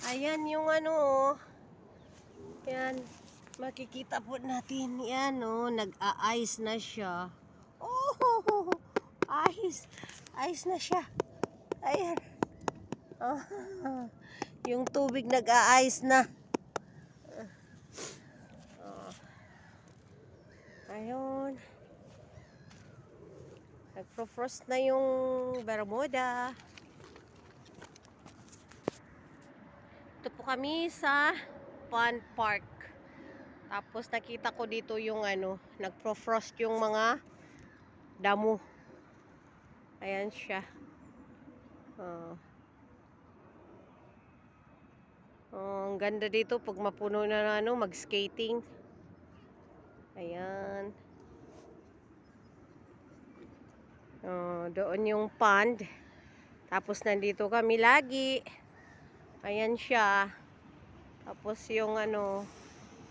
Ayan yung ano, oh. Yan. Makikita po natin. Yan, oh. Nag-a-ice na siya. Oh, ice. Ice na siya. Ayan. Oh. Yung tubig nag-a-ice na. Oh. Ayun. Nagpo-frost na yung Bermuda. Ito po kami sa Pond Park. Tapos nakita ko dito yung ano, nagpo-frost yung mga damo. Ayan siya. Oh. Oh, ang ganda dito pag mapuno na ano, mag-skating. Ayan. Oh, doon yung pond. Tapos nandito kami lagi. Ayan siya. Tapos yung ano,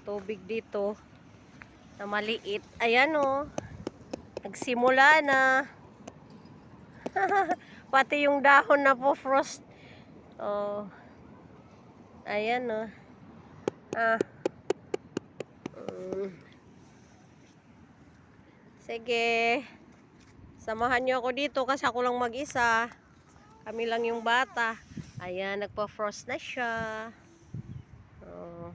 tubig dito na maliit. Ayan oh. Nagsimula na. Pati yung dahon na po frost. Oh. Ayan oh. Ah. Sige. Samahan niyo ako dito kasi ako lang mag-isa. Kami lang yung bata. Ayan, nagpa-frost na siya. Oh.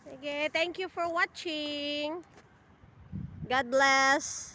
Sige, thank you for watching. God bless.